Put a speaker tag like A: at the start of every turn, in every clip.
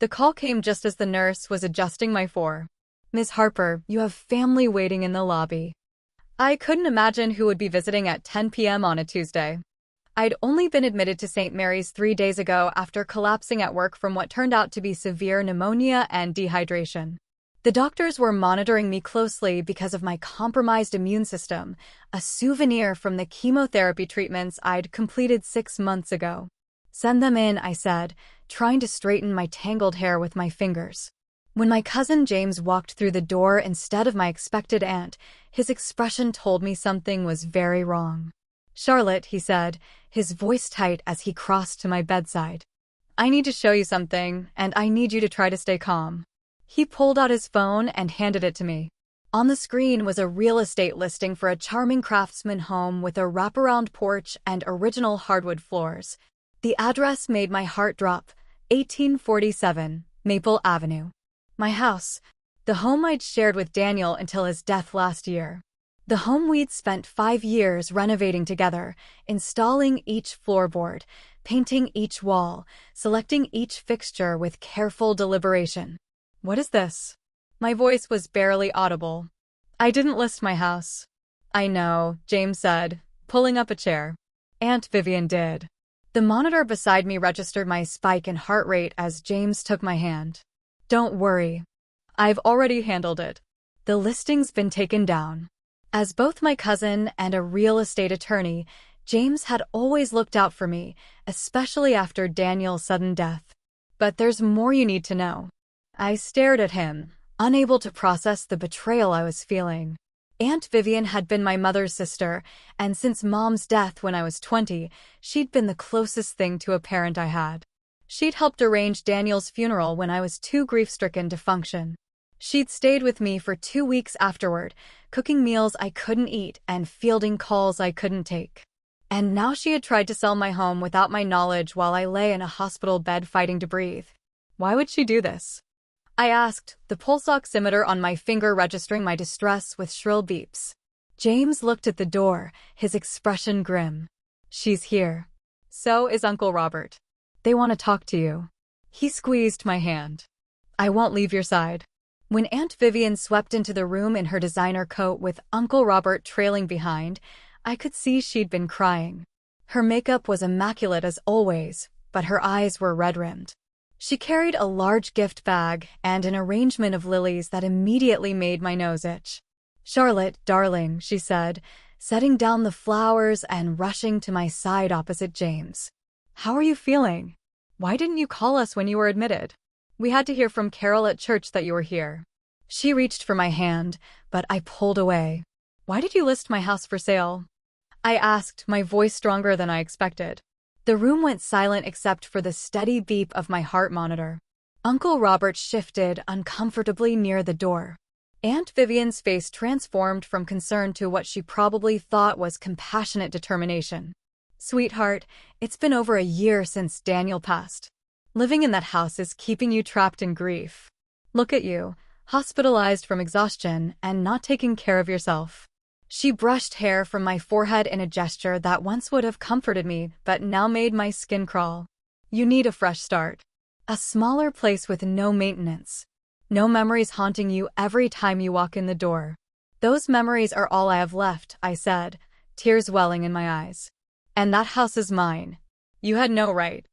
A: The call came just as the nurse was adjusting my four. "Miss Harper, you have family waiting in the lobby." I couldn't imagine who would be visiting at 10 p.m. on a Tuesday. I'd only been admitted to St. Mary's 3 days ago after collapsing at work from what turned out to be severe pneumonia and dehydration. The doctors were monitoring me closely because of my compromised immune system, a souvenir from the chemotherapy treatments I'd completed 6 months ago. "Send them in," I said, trying to straighten my tangled hair with my fingers. When my cousin James walked through the door instead of my expected aunt, his expression told me something was very wrong. "Charlotte," he said, his voice tight as he crossed to my bedside. "I need to show you something, and I need you to try to stay calm." He pulled out his phone and handed it to me. On the screen was a real estate listing for a charming craftsman home with a wraparound porch and original hardwood floors. The address made my heart drop: 1847 Maple Avenue. My house, the home I'd shared with Daniel until his death last year. The home we'd spent 5 years renovating together, installing each floorboard, painting each wall, selecting each fixture with careful deliberation. "What is this?" My voice was barely audible. "I didn't list my house." "I know," James said, pulling up a chair. "Aunt Vivian did." The monitor beside me registered my spike in heart rate as James took my hand. "Don't worry. I've already handled it. The listing's been taken down." As both my cousin and a real estate attorney, James had always looked out for me, especially after Daniel's sudden death. "But there's more you need to know." I stared at him, unable to process the betrayal I was feeling. Aunt Vivian had been my mother's sister, and since Mom's death when I was 20, she'd been the closest thing to a parent I had. She'd helped arrange Daniel's funeral when I was too grief-stricken to function. She'd stayed with me for 2 weeks afterward, cooking meals I couldn't eat and fielding calls I couldn't take. And now she had tried to sell my home without my knowledge while I lay in a hospital bed fighting to breathe. Why would she do this? I asked, the pulse oximeter on my finger registering my distress with shrill beeps. James looked at the door, his expression grim. "She's here. So is Uncle Robert. They want to talk to you." He squeezed my hand. "I won't leave your side." When Aunt Vivian swept into the room in her designer coat with Uncle Robert trailing behind, I could see she'd been crying. Her makeup was immaculate as always, but her eyes were red-rimmed. She carried a large gift bag and an arrangement of lilies that immediately made my nose itch. "Charlotte, darling," she said, setting down the flowers and rushing to my side opposite James. "How are you feeling? Why didn't you call us when you were admitted? We had to hear from Carol at church that you were here." She reached for my hand, but I pulled away. "Why did you list my house for sale?" I asked, my voice stronger than I expected. The room went silent except for the steady beep of my heart monitor. Uncle Robert shifted uncomfortably near the door. Aunt Vivian's face transformed from concern to what she probably thought was compassionate determination. "Sweetheart, it's been over a year since Daniel passed. Living in that house is keeping you trapped in grief. Look at you, hospitalized from exhaustion and not taking care of yourself." She brushed hair from my forehead in a gesture that once would have comforted me but now made my skin crawl. "You need a fresh start. A smaller place with no maintenance. No memories haunting you every time you walk in the door." "Those memories are all I have left," I said, tears welling in my eyes. "And that house is mine. You had no right."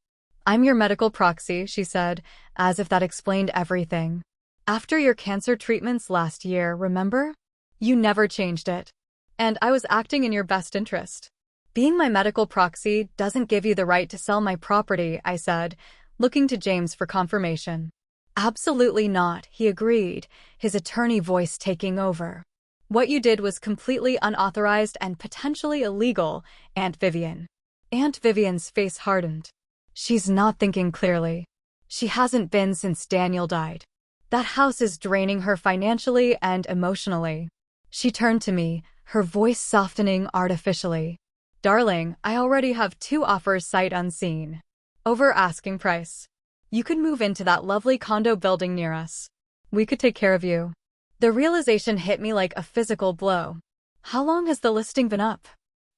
A: "I'm your medical proxy," she said, as if that explained everything. "After your cancer treatments last year, remember? You never changed it. And I was acting in your best interest. Being my medical proxy doesn't give you the right to sell my property," I said, looking to James for confirmation. "Absolutely not," he agreed, his attorney voice taking over. "What you did was completely unauthorized and potentially illegal, Aunt Vivian." Aunt Vivian's face hardened. She's not thinking clearly. She hasn't been since Daniel died. That house is draining her financially and emotionally. She turned to me, her voice softening artificially. "Darling, I already have 2 offers sight unseen. Over asking price. You could move into that lovely condo building near us. We could take care of you." The realization hit me like a physical blow. "How long has the listing been up?"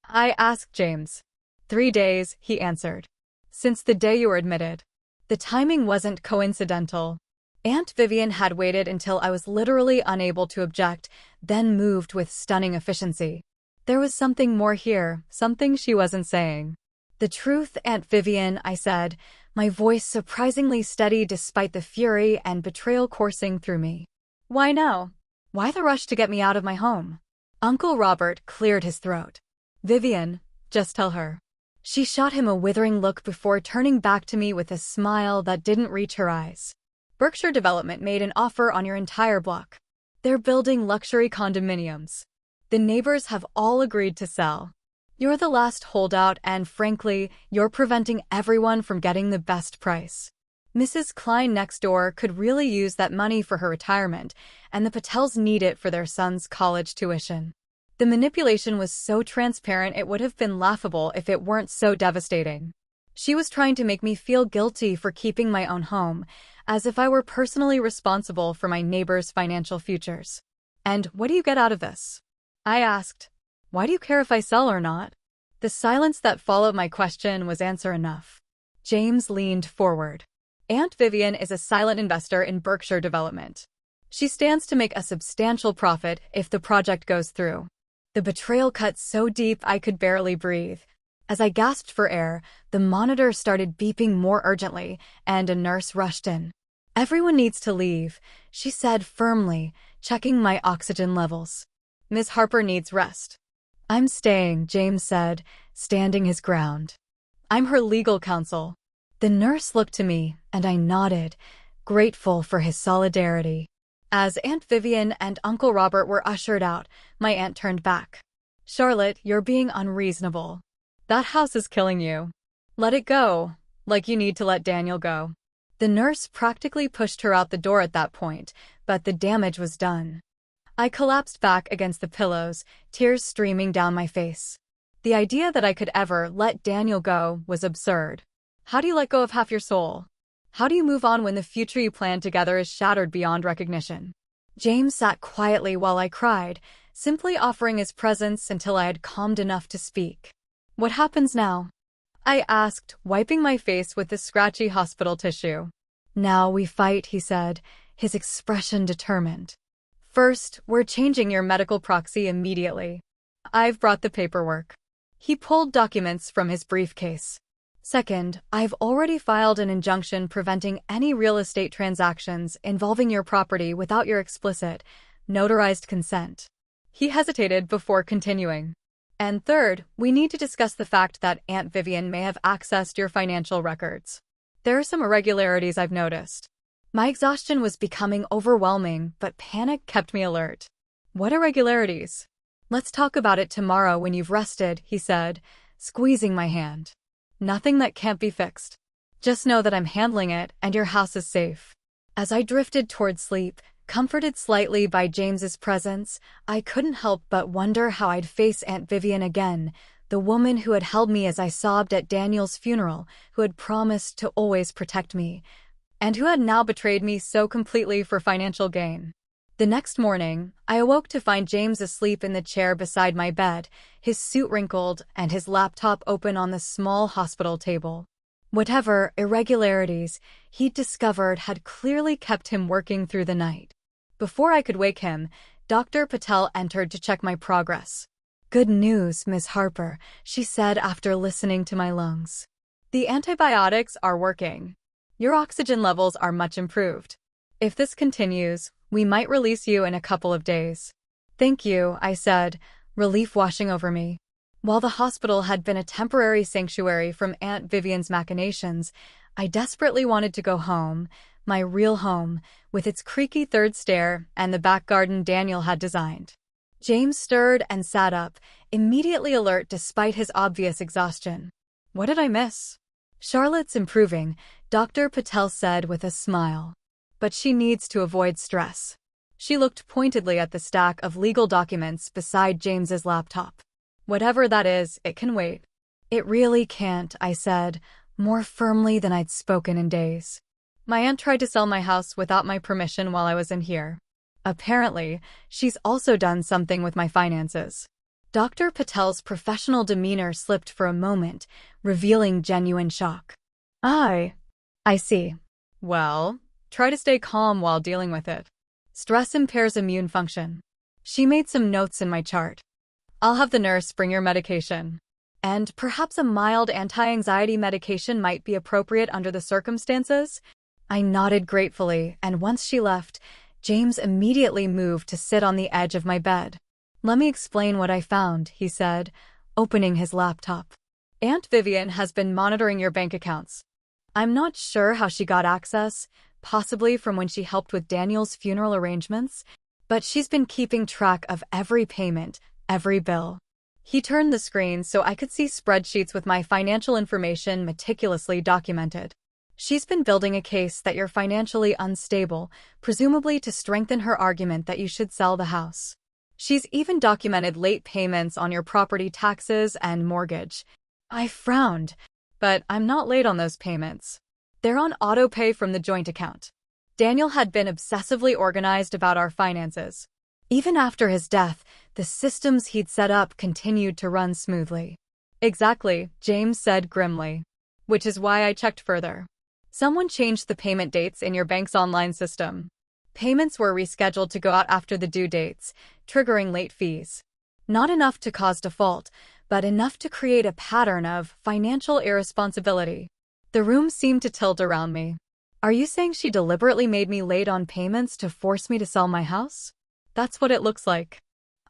A: I asked James. 3 days, he answered. "Since the day you were admitted." The timing wasn't coincidental. Aunt Vivian had waited until I was literally unable to object, then moved with stunning efficiency. There was something more here, something she wasn't saying. "The truth, Aunt Vivian," I said, my voice surprisingly steady despite the fury and betrayal coursing through me. "Why now? Why the rush to get me out of my home?" Uncle Robert cleared his throat. "Vivian, just tell her." She shot him a withering look before turning back to me with a smile that didn't reach her eyes. "Berkshire Development made an offer on your entire block. They're building luxury condominiums. The neighbors have all agreed to sell. You're the last holdout, and frankly, you're preventing everyone from getting the best price. Mrs. Klein next door could really use that money for her retirement, and the Patels need it for their son's college tuition." The manipulation was so transparent it would have been laughable if it weren't so devastating. She was trying to make me feel guilty for keeping my own home, as if I were personally responsible for my neighbors' financial futures. "And what do you get out of this?" I asked. "Why do you care if I sell or not?" The silence that followed my question was answer enough. James leaned forward. "Aunt Vivian is a silent investor in Berkshire Development. She stands to make a substantial profit if the project goes through." The betrayal cut so deep I could barely breathe. As I gasped for air, the monitor started beeping more urgently, and a nurse rushed in. "Everyone needs to leave," she said firmly, checking my oxygen levels. "Ms. Harper needs rest." "I'm staying," James said, standing his ground. "I'm her legal counsel." The nurse looked to me, and I nodded, grateful for his solidarity. As Aunt Vivian and Uncle Robert were ushered out, my aunt turned back. "Charlotte, you're being unreasonable. That house is killing you. Let it go, like you need to let Daniel go." The nurse practically pushed her out the door at that point, but the damage was done. I collapsed back against the pillows, tears streaming down my face. The idea that I could ever let Daniel go was absurd. How do you let go of half your soul? How do you move on when the future you planned together is shattered beyond recognition? James sat quietly while I cried, simply offering his presence until I had calmed enough to speak. "What happens now?" I asked, wiping my face with the scratchy hospital tissue. "Now we fight," he said, his expression determined. "First, we're changing your medical proxy immediately. I've brought the paperwork." He pulled documents from his briefcase. "Second, I've already filed an injunction preventing any real estate transactions involving your property without your explicit, notarized consent." He hesitated before continuing. "And third, we need to discuss the fact that Aunt Vivian may have accessed your financial records. There are some irregularities I've noticed." My exhaustion was becoming overwhelming, but panic kept me alert. "What irregularities?" "Let's talk about it tomorrow when you've rested," he said, squeezing my hand. "Nothing that can't be fixed. Just know that I'm handling it and your house is safe." As I drifted toward sleep, comforted slightly by James's presence, I couldn't help but wonder how I'd face Aunt Vivian again, the woman who had held me as I sobbed at Daniel's funeral, who had promised to always protect me, and who had now betrayed me so completely for financial gain. The next morning, I awoke to find James asleep in the chair beside my bed, his suit wrinkled and his laptop open on the small hospital table. Whatever irregularities he'd discovered had clearly kept him working through the night. Before I could wake him, Dr. Patel entered to check my progress. "Good news, Miss Harper," she said after listening to my lungs. "The antibiotics are working. Your oxygen levels are much improved. If this continues, we might release you in a couple of days." "Thank you," I said, relief washing over me. While the hospital had been a temporary sanctuary from Aunt Vivian's machinations, I desperately wanted to go home, my real home, with its creaky third stair and the back garden Daniel had designed. James stirred and sat up, immediately alert despite his obvious exhaustion. "What did I miss?" "Charlotte's improving," Dr. Patel said with a smile. "But she needs to avoid stress." She looked pointedly at the stack of legal documents beside James's laptop. "Whatever that is, it can wait." "It really can't," I said, more firmly than I'd spoken in days. "My aunt tried to sell my house without my permission while I was in here. Apparently, she's also done something with my finances." Dr. Patel's professional demeanor slipped for a moment, revealing genuine shock. I see. Well, try to stay calm while dealing with it. Stress impairs immune function. She made some notes in my chart. I'll have the nurse bring your medication. And perhaps a mild anti-anxiety medication might be appropriate under the circumstances? I nodded gratefully, and once she left, James immediately moved to sit on the edge of my bed. Let me explain what I found, he said, opening his laptop. Aunt Vivian has been monitoring your bank accounts. I'm not sure how she got access, possibly from when she helped with Daniel's funeral arrangements, but she's been keeping track of every payment, every bill. He turned the screen so I could see spreadsheets with my financial information meticulously documented. She's been building a case that you're financially unstable, presumably to strengthen her argument that you should sell the house. She's even documented late payments on your property taxes and mortgage. I frowned, but I'm not late on those payments. They're on auto-pay from the joint account. Daniel had been obsessively organized about our finances. Even after his death, the systems he'd set up continued to run smoothly. Exactly, James said grimly. Which is why I checked further. Someone changed the payment dates in your bank's online system. Payments were rescheduled to go out after the due dates, triggering late fees. Not enough to cause default, but enough to create a pattern of financial irresponsibility. The room seemed to tilt around me. Are you saying she deliberately made me late on payments to force me to sell my house? That's what it looks like.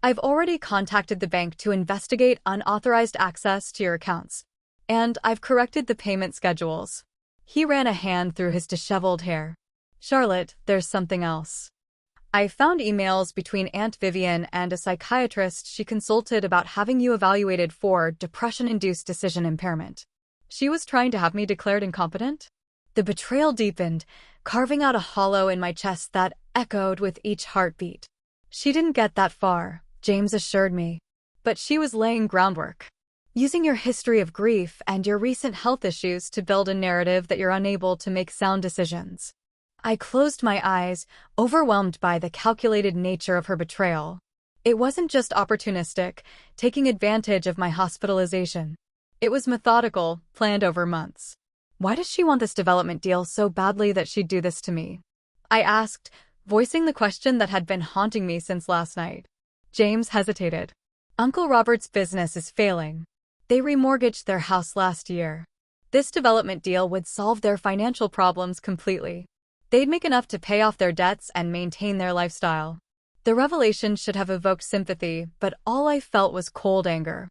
A: I've already contacted the bank to investigate unauthorized access to your accounts, and I've corrected the payment schedules. He ran a hand through his disheveled hair. Charlotte, there's something else. I found emails between Aunt Vivian and a psychiatrist she consulted about having you evaluated for depression-induced decision impairment. She was trying to have me declared incompetent? The betrayal deepened, carving out a hollow in my chest that echoed with each heartbeat. She didn't get that far, James assured me. But she was laying groundwork. Using your history of grief and your recent health issues to build a narrative that you're unable to make sound decisions. I closed my eyes, overwhelmed by the calculated nature of her betrayal. It wasn't just opportunistic, taking advantage of my hospitalization. It was methodical, planned over months. Why does she want this development deal so badly that she'd do this to me? I asked, voicing the question that had been haunting me since last night. James hesitated. Uncle Robert's business is failing. They remortgaged their house last year. This development deal would solve their financial problems completely. They'd make enough to pay off their debts and maintain their lifestyle. The revelation should have evoked sympathy, but all I felt was cold anger.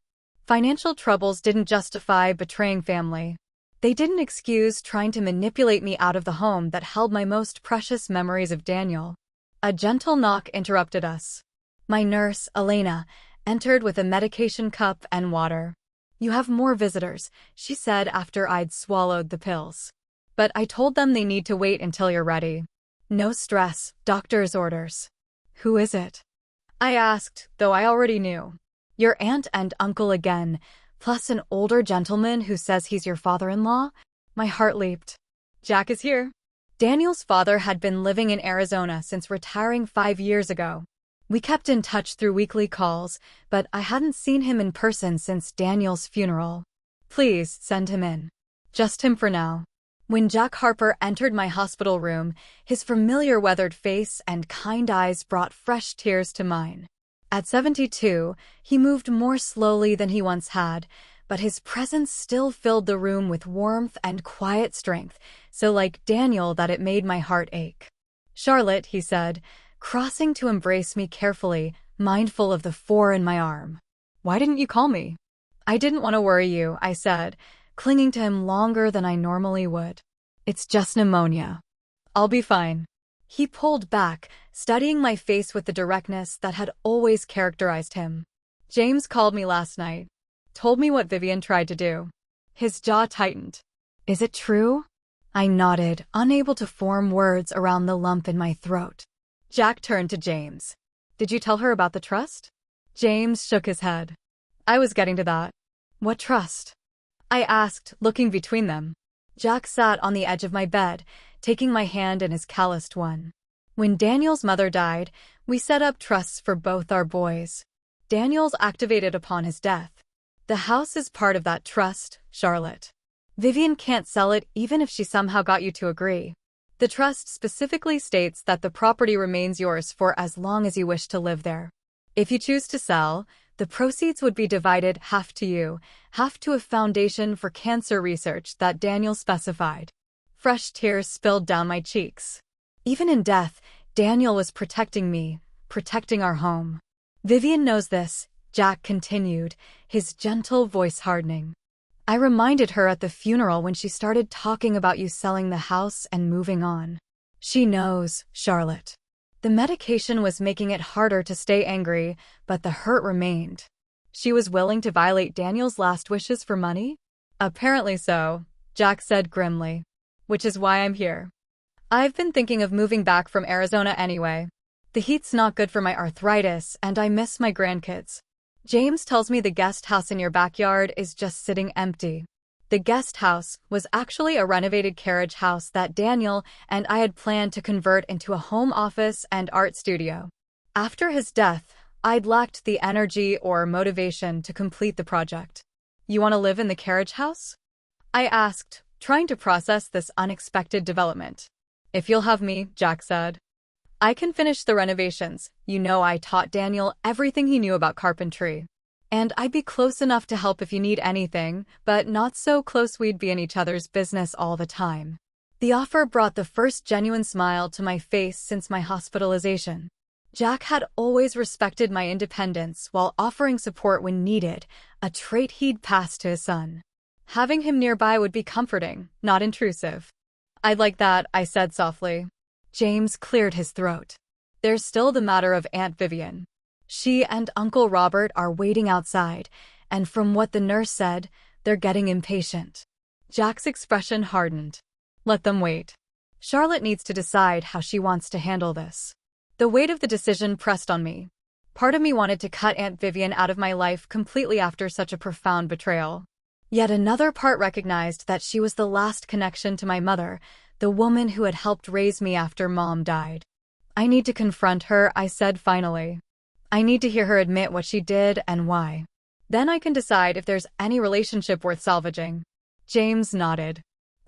A: Financial troubles didn't justify betraying family. They didn't excuse trying to manipulate me out of the home that held my most precious memories of Daniel. A gentle knock interrupted us. My nurse, Elena, entered with a medication cup and water. You have more visitors, she said after I'd swallowed the pills. But I told them they need to wait until you're ready. No stress, doctor's orders. Who is it? I asked, though I already knew. Your aunt and uncle again, plus an older gentleman who says he's your father-in-law? My heart leaped. Jack is here. Daniel's father had been living in Arizona since retiring 5 years ago. We kept in touch through weekly calls, but I hadn't seen him in person since Daniel's funeral. Please send him in. Just him for now. When Jack Harper entered my hospital room, his familiar weathered face and kind eyes brought fresh tears to mine. At 72, he moved more slowly than he once had, but his presence still filled the room with warmth and quiet strength, so like Daniel that it made my heart ache. Charlotte, he said, crossing to embrace me carefully, mindful of the 4 in my arm. Why didn't you call me? I didn't want to worry you, I said, clinging to him longer than I normally would. It's just pneumonia. I'll be fine. He pulled back, studying my face with the directness that had always characterized him. James called me last night. Told me what Vivian tried to do. His jaw tightened. Is it true? I nodded, unable to form words around the lump in my throat. Jack turned to James. Did you tell her about the trust? James shook his head. I was getting to that. What trust? I asked, looking between them. Jack sat on the edge of my bed, taking my hand in his calloused one. When Daniel's mother died, we set up trusts for both our boys. Daniel's activated upon his death. The house is part of that trust, Charlotte. Vivian can't sell it even if she somehow got you to agree. The trust specifically states that the property remains yours for as long as you wish to live there. If you choose to sell, the proceeds would be divided half to you, half to a foundation for cancer research that Daniel specified. Fresh tears spilled down my cheeks. Even in death, Daniel was protecting me, protecting our home. Vivian knows this, Jack continued, his gentle voice hardening. I reminded her at the funeral when she started talking about you selling the house and moving on. She knows, Charlotte. The medication was making it harder to stay angry, but the hurt remained. She was willing to violate Daniel's last wishes for money? Apparently so, Jack said grimly. Which is why I'm here. I've been thinking of moving back from Arizona anyway. The heat's not good for my arthritis, and I miss my grandkids. James tells me the guest house in your backyard is just sitting empty. The guest house was actually a renovated carriage house that Daniel and I had planned to convert into a home office and art studio. After his death, I'd lacked the energy or motivation to complete the project. You want to live in the carriage house? I asked, trying to process this unexpected development. If you'll have me, Jack said. I can finish the renovations. You know I taught Daniel everything he knew about carpentry. And I'd be close enough to help if you need anything, but not so close we'd be in each other's business all the time. The offer brought the first genuine smile to my face since my hospitalization. Jack had always respected my independence while offering support when needed, a trait he'd passed to his son. Having him nearby would be comforting, not intrusive. I'd like that, I said softly. James cleared his throat. There's still the matter of Aunt Vivian. She and Uncle Robert are waiting outside, and from what the nurse said, they're getting impatient. Jack's expression hardened. Let them wait. Charlotte needs to decide how she wants to handle this. The weight of the decision pressed on me. Part of me wanted to cut Aunt Vivian out of my life completely after such a profound betrayal. Yet another part recognized that she was the last connection to my mother, the woman who had helped raise me after Mom died. I need to confront her, I said finally. I need to hear her admit what she did and why. Then I can decide if there's any relationship worth salvaging. James nodded.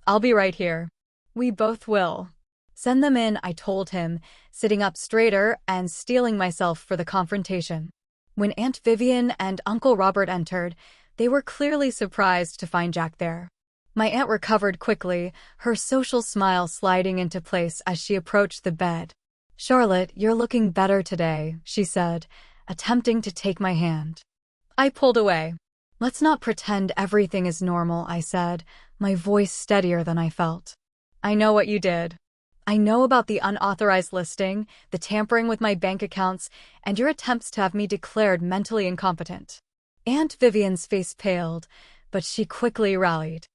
A: I'll be right here. We both will. Send them in, I told him, sitting up straighter and steeling myself for the confrontation. When Aunt Vivian and Uncle Robert entered, they were clearly surprised to find Jack there. My aunt recovered quickly, her social smile sliding into place as she approached the bed. Charlotte, you're looking better today, she said, attempting to take my hand. I pulled away. Let's not pretend everything is normal, I said, my voice steadier than I felt. I know what you did. I know about the unauthorized listing, the tampering with my bank accounts, and your attempts to have me declared mentally incompetent. Aunt Vivian's face paled, but she quickly rallied.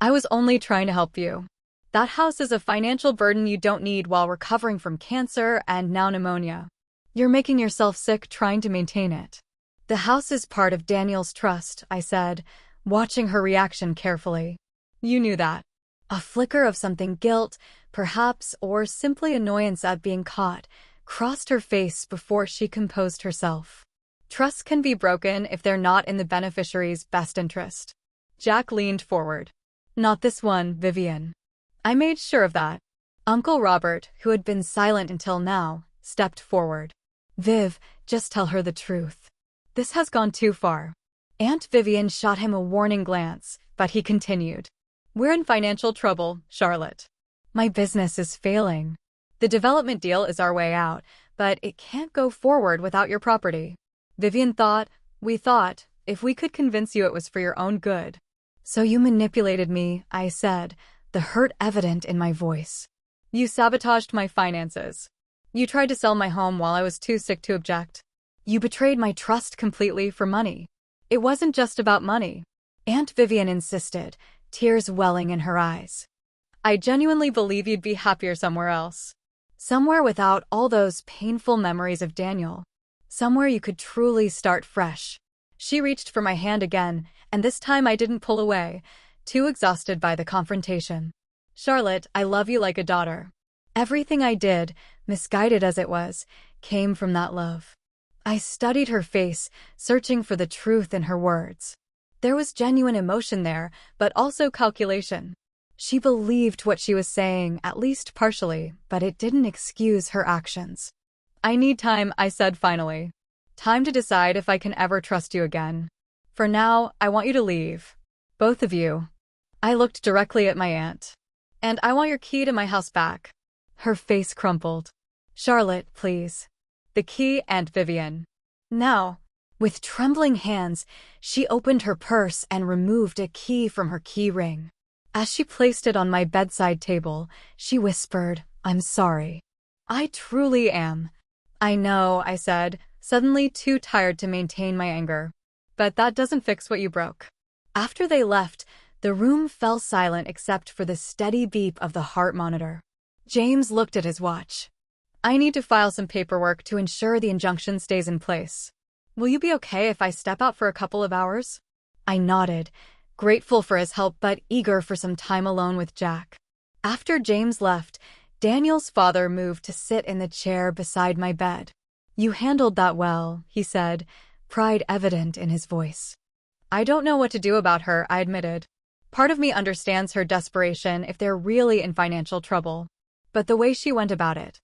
A: I was only trying to help you. That house is a financial burden you don't need while recovering from cancer and now pneumonia. You're making yourself sick trying to maintain it. The house is part of Daniel's trust, I said, watching her reaction carefully. You knew that. A flicker of something guilt, perhaps, or simply annoyance at being caught, crossed her face before she composed herself. Trusts can be broken if they're not in the beneficiary's best interest. Jack leaned forward. Not this one, Vivian. I made sure of that. Uncle Robert, who had been silent until now, stepped forward. Viv, just tell her the truth. This has gone too far. Aunt Vivian shot him a warning glance, but he continued. We're in financial trouble, Charlotte. My business is failing. The development deal is our way out, but it can't go forward without your property. Vivian thought, we thought, if we could convince you it was for your own good. So you manipulated me, I said, the hurt evident in my voice. You sabotaged my finances. You tried to sell my home while I was too sick to object. You betrayed my trust completely for money. It wasn't just about money. Aunt Vivian insisted, tears welling in her eyes. I genuinely believe you'd be happier somewhere else. Somewhere without all those painful memories of Daniel. Somewhere you could truly start fresh. She reached for my hand again, and this time I didn't pull away, too exhausted by the confrontation. Charlotte, I love you like a daughter. Everything I did, misguided as it was, came from that love. I studied her face, searching for the truth in her words. There was genuine emotion there, but also calculation. She believed what she was saying, at least partially, but it didn't excuse her actions. I need time, I said finally. Time to decide if I can ever trust you again. For now, I want you to leave. Both of you. I looked directly at my aunt. And I want your key to my house back. Her face crumpled. Charlotte, please. The key, Aunt Vivian. Now. With trembling hands, she opened her purse and removed a key from her key ring. As she placed it on my bedside table, she whispered, I'm sorry. I truly am. I know, I said, suddenly too tired to maintain my anger. But that doesn't fix what you broke. After they left, the room fell silent except for the steady beep of the heart monitor. James looked at his watch. I need to file some paperwork to ensure the injunction stays in place. Will you be okay if I step out for a couple of hours? I nodded, grateful for his help but eager for some time alone with Jack. After James left, Daniel's father moved to sit in the chair beside my bed. You handled that well, he said, pride evident in his voice. I don't know what to do about her, I admitted. Part of me understands her desperation if they're really in financial trouble. But the way she went about it.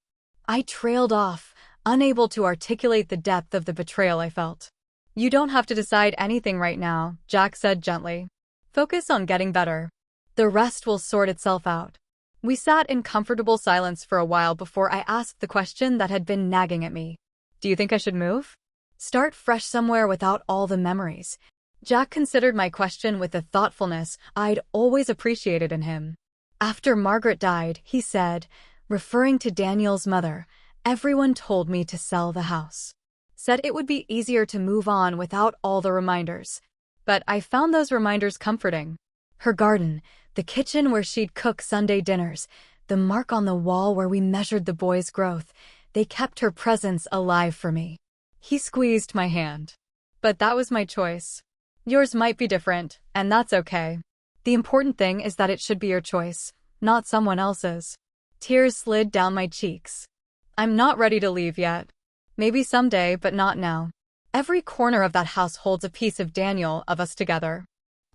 A: I trailed off, unable to articulate the depth of the betrayal I felt. You don't have to decide anything right now, Jack said gently. Focus on getting better. The rest will sort itself out. We sat in comfortable silence for a while before I asked the question that had been nagging at me. Do you think I should move? Start fresh somewhere without all the memories. Jack considered my question with the thoughtfulness I'd always appreciated in him. After Margaret died, he said, referring to Daniel's mother, everyone told me to sell the house. Said it would be easier to move on without all the reminders. But I found those reminders comforting. Her garden, the kitchen where she'd cook Sunday dinners, the mark on the wall where we measured the boy's growth, they kept her presence alive for me. He squeezed my hand. But that was my choice. Yours might be different, and that's okay. The important thing is that it should be your choice, not someone else's. Tears slid down my cheeks. I'm not ready to leave yet. Maybe someday, but not now. Every corner of that house holds a piece of Daniel, of us together.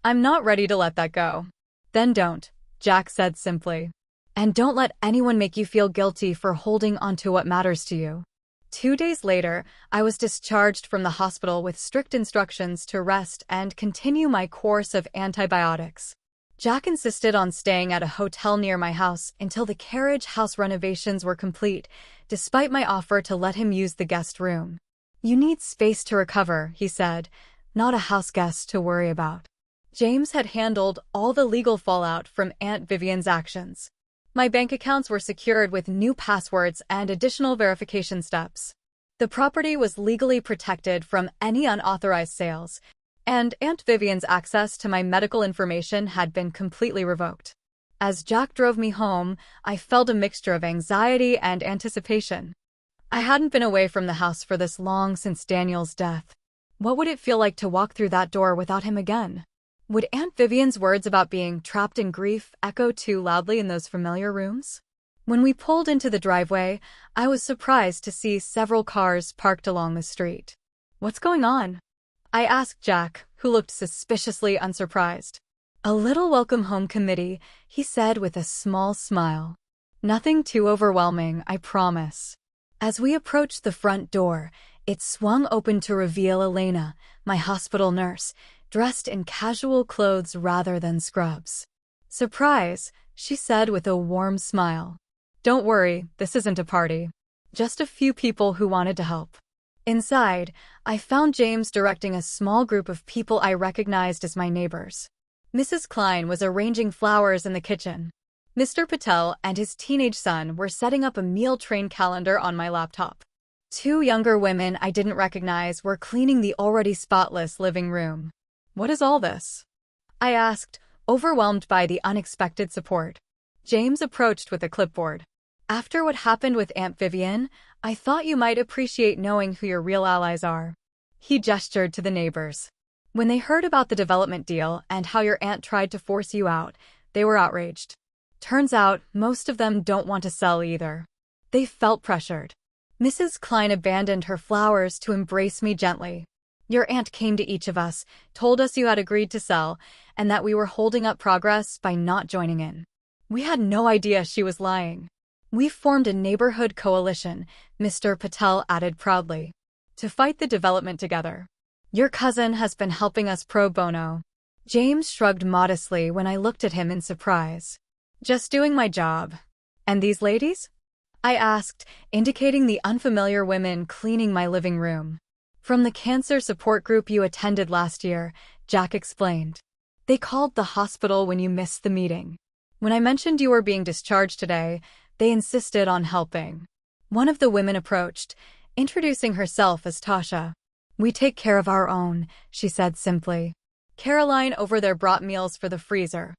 A: I'm not ready to let that go. Then don't, Jack said simply. And don't let anyone make you feel guilty for holding onto what matters to you. 2 days later, I was discharged from the hospital with strict instructions to rest and continue my course of antibiotics. Jack insisted on staying at a hotel near my house until the carriage house renovations were complete, despite my offer to let him use the guest room. You need space to recover, he said, not a house guest to worry about. James had handled all the legal fallout from Aunt Vivian's actions. My bank accounts were secured with new passwords and additional verification steps. The property was legally protected from any unauthorized sales, and Aunt Vivian's access to my medical information had been completely revoked. As Jack drove me home, I felt a mixture of anxiety and anticipation. I hadn't been away from the house for this long since Daniel's death. What would it feel like to walk through that door without him again? Would Aunt Vivian's words about being trapped in grief echo too loudly in those familiar rooms? When we pulled into the driveway, I was surprised to see several cars parked along the street. What's going on? I asked Jack, who looked suspiciously unsurprised. A little welcome home committee, he said with a small smile. Nothing too overwhelming, I promise. As we approached the front door, it swung open to reveal Elena, my hospital nurse, dressed in casual clothes rather than scrubs. Surprise, she said with a warm smile. Don't worry, this isn't a party. Just a few people who wanted to help. Inside, I found James directing a small group of people I recognized as my neighbors. Mrs. Klein was arranging flowers in the kitchen. Mr. Patel and his teenage son were setting up a meal train calendar on my laptop. 2 younger women I didn't recognize were cleaning the already spotless living room. What is all this? I asked, overwhelmed by the unexpected support. James approached with a clipboard. After what happened with Aunt Vivian, I thought you might appreciate knowing who your real allies are. He gestured to the neighbors. When they heard about the development deal and how your aunt tried to force you out, they were outraged. Turns out, most of them don't want to sell either. They felt pressured. Mrs. Klein abandoned her flowers to embrace me gently. Your aunt came to each of us, told us you had agreed to sell, and that we were holding up progress by not joining in. We had no idea she was lying. We formed a neighborhood coalition, Mr. Patel added proudly, to fight the development together. Your cousin has been helping us pro bono. James shrugged modestly when I looked at him in surprise. Just doing my job. And these ladies? I asked, indicating the unfamiliar women cleaning my living room. From the cancer support group you attended last year, Jack explained. They called the hospital when you missed the meeting. When I mentioned you were being discharged today, they insisted on helping. One of the women approached, introducing herself as Tasha. We take care of our own, she said simply. Caroline over there brought meals for the freezer.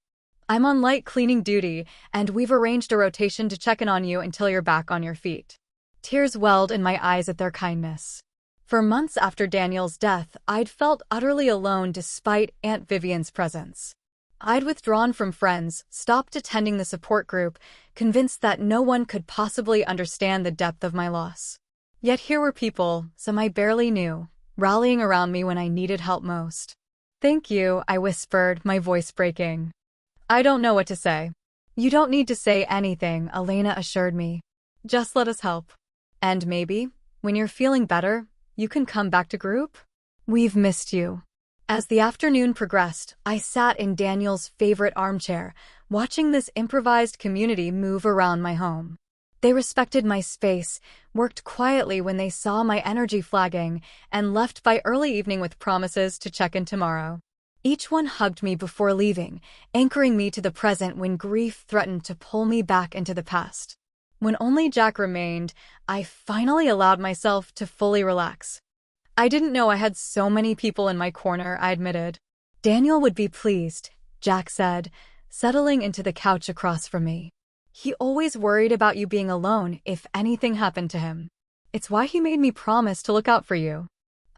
A: I'm on light cleaning duty, and we've arranged a rotation to check in on you until you're back on your feet. Tears welled in my eyes at their kindness. For months after Daniel's death, I'd felt utterly alone despite Aunt Vivian's presence. I'd withdrawn from friends, stopped attending the support group, convinced that no one could possibly understand the depth of my loss. Yet here were people, some I barely knew, rallying around me when I needed help most. Thank you, I whispered, my voice breaking. I don't know what to say. You don't need to say anything, Elena assured me. Just let us help. And maybe, when you're feeling better, you can come back to group? We've missed you. As the afternoon progressed, I sat in Daniel's favorite armchair, watching this improvised community move around my home. They respected my space, worked quietly when they saw my energy flagging, and left by early evening with promises to check in tomorrow. Each one hugged me before leaving, anchoring me to the present when grief threatened to pull me back into the past. When only Jack remained, I finally allowed myself to fully relax. I didn't know I had so many people in my corner, I admitted. Daniel would be pleased, Jack said, settling into the couch across from me. He always worried about you being alone if anything happened to him. It's why he made me promise to look out for you.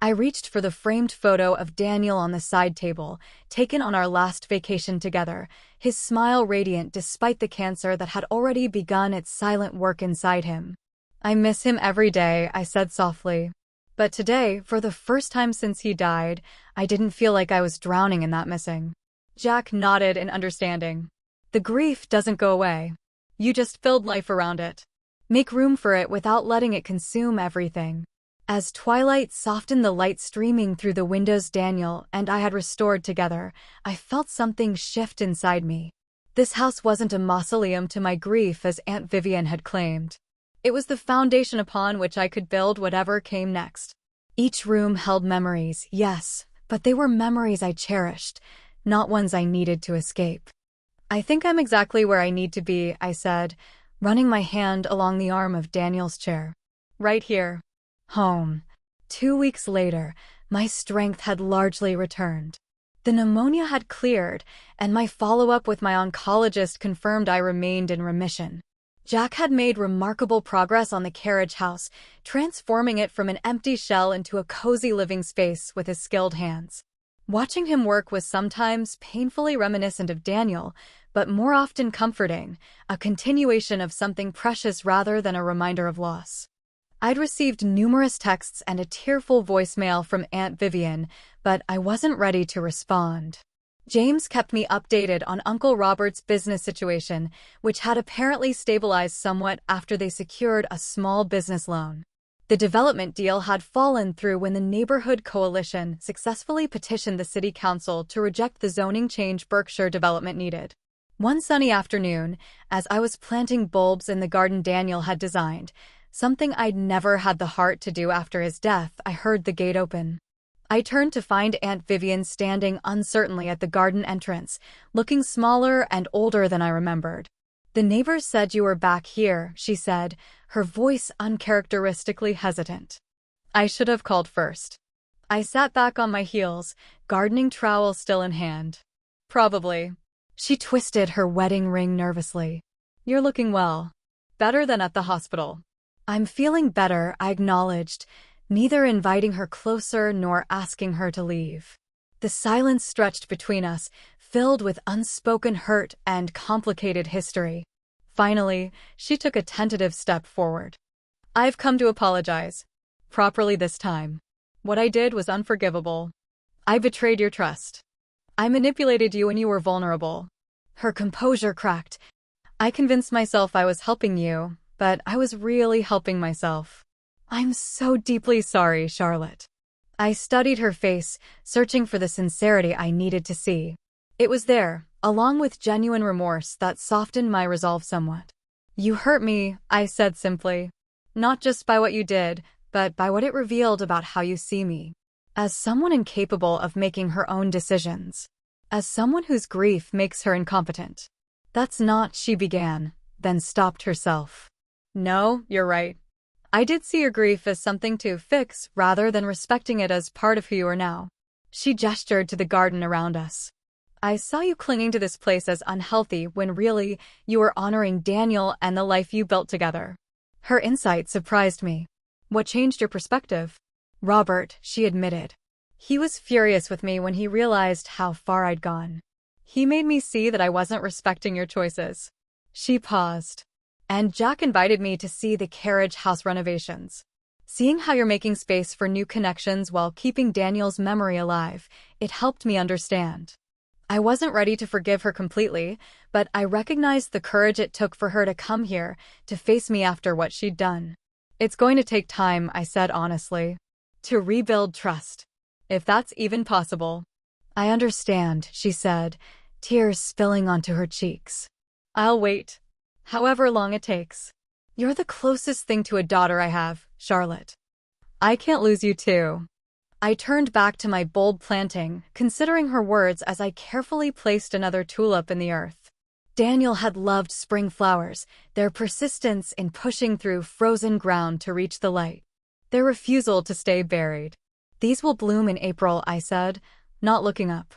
A: I reached for the framed photo of Daniel on the side table, taken on our last vacation together, his smile radiant despite the cancer that had already begun its silent work inside him. I miss him every day, I said softly. But today, for the first time since he died, I didn't feel like I was drowning in that missing. Jack nodded in understanding. The grief doesn't go away. You just build life around it. Make room for it without letting it consume everything. As twilight softened the light streaming through the windows Daniel and I had restored together, I felt something shift inside me. This house wasn't a mausoleum to my grief as Aunt Vivian had claimed. It was the foundation upon which I could build whatever came next. Each room held memories, yes, but they were memories I cherished, not ones I needed to escape. I think I'm exactly where I need to be, I said, running my hand along the arm of Daniel's chair. Right here. Home. 2 weeks later, my strength had largely returned. The pneumonia had cleared, and my follow-up with my oncologist confirmed I remained in remission. Jack had made remarkable progress on the carriage house, transforming it from an empty shell into a cozy living space with his skilled hands. Watching him work was sometimes painfully reminiscent of Daniel, but more often comforting, a continuation of something precious rather than a reminder of loss. I'd received numerous texts and a tearful voicemail from Aunt Vivian, but I wasn't ready to respond. James kept me updated on Uncle Robert's business situation, which had apparently stabilized somewhat after they secured a small business loan. The development deal had fallen through when the neighborhood coalition successfully petitioned the city council to reject the zoning change Berkshire development needed. One sunny afternoon, as I was planting bulbs in the garden Daniel had designed, something I'd never had the heart to do after his death, I heard the gate open. I turned to find Aunt Vivian standing uncertainly at the garden entrance, looking smaller and older than I remembered. The neighbors said you were back here, she said, her voice uncharacteristically hesitant. I should have called first. I sat back on my heels, gardening trowel still in hand. Probably. She twisted her wedding ring nervously. You're looking well. Better than at the hospital. I'm feeling better, I acknowledged, neither inviting her closer nor asking her to leave. The silence stretched between us, filled with unspoken hurt and complicated history. Finally, she took a tentative step forward. I've come to apologize. Properly this time. What I did was unforgivable. I betrayed your trust. I manipulated you when you were vulnerable. Her composure cracked. I convinced myself I was helping you, but I was really helping myself. I'm so deeply sorry, Charlotte. I studied her face, searching for the sincerity I needed to see. It was there, along with genuine remorse that softened my resolve somewhat. You hurt me, I said simply. Not just by what you did, but by what it revealed about how you see me. As someone incapable of making her own decisions. As someone whose grief makes her incompetent. That's not, she began, then stopped herself. No, you're right. I did see your grief as something to fix rather than respecting it as part of who you are now. She gestured to the garden around us. I saw you clinging to this place as unhealthy when really you were honoring Daniel and the life you built together. Her insight surprised me. What changed your perspective? Robert, she admitted. He was furious with me when he realized how far I'd gone. He made me see that I wasn't respecting your choices. She paused. And Jack invited me to see the carriage house renovations. Seeing how you're making space for new connections while keeping Daniel's memory alive, it helped me understand. I wasn't ready to forgive her completely, but I recognized the courage it took for her to come here, to face me after what she'd done. It's going to take time, I said honestly. To rebuild trust. If that's even possible. I understand, she said, tears spilling onto her cheeks. I'll wait. However long it takes. You're the closest thing to a daughter I have, Charlotte. I can't lose you too. I turned back to my bulb planting, considering her words as I carefully placed another tulip in the earth. Daniel had loved spring flowers, their persistence in pushing through frozen ground to reach the light. Their refusal to stay buried. These will bloom in April, I said, not looking up.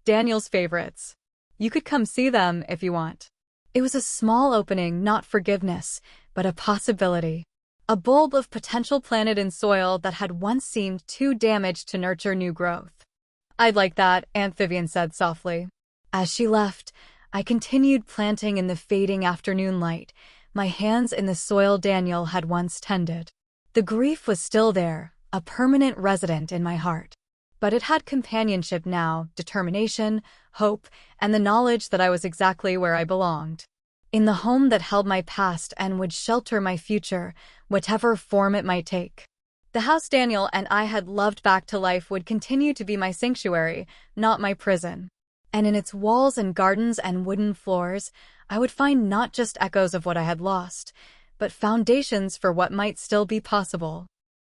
A: Daniel's favorites. You could come see them if you want. It was a small opening, not forgiveness, but a possibility. A bulb of potential planted in soil that had once seemed too damaged to nurture new growth. I'd like that, Aunt Vivian said softly. As she left, I continued planting in the fading afternoon light, my hands in the soil Daniel had once tended. The grief was still there, a permanent resident in my heart. But it had companionship now, determination, hope, and the knowledge that I was exactly where I belonged. In the home that held my past and would shelter my future, whatever form it might take. The house Daniel and I had loved back to life would continue to be my sanctuary, not my prison. And in its walls and gardens and wooden floors, I would find not just echoes of what I had lost, but foundations for what might still be possible.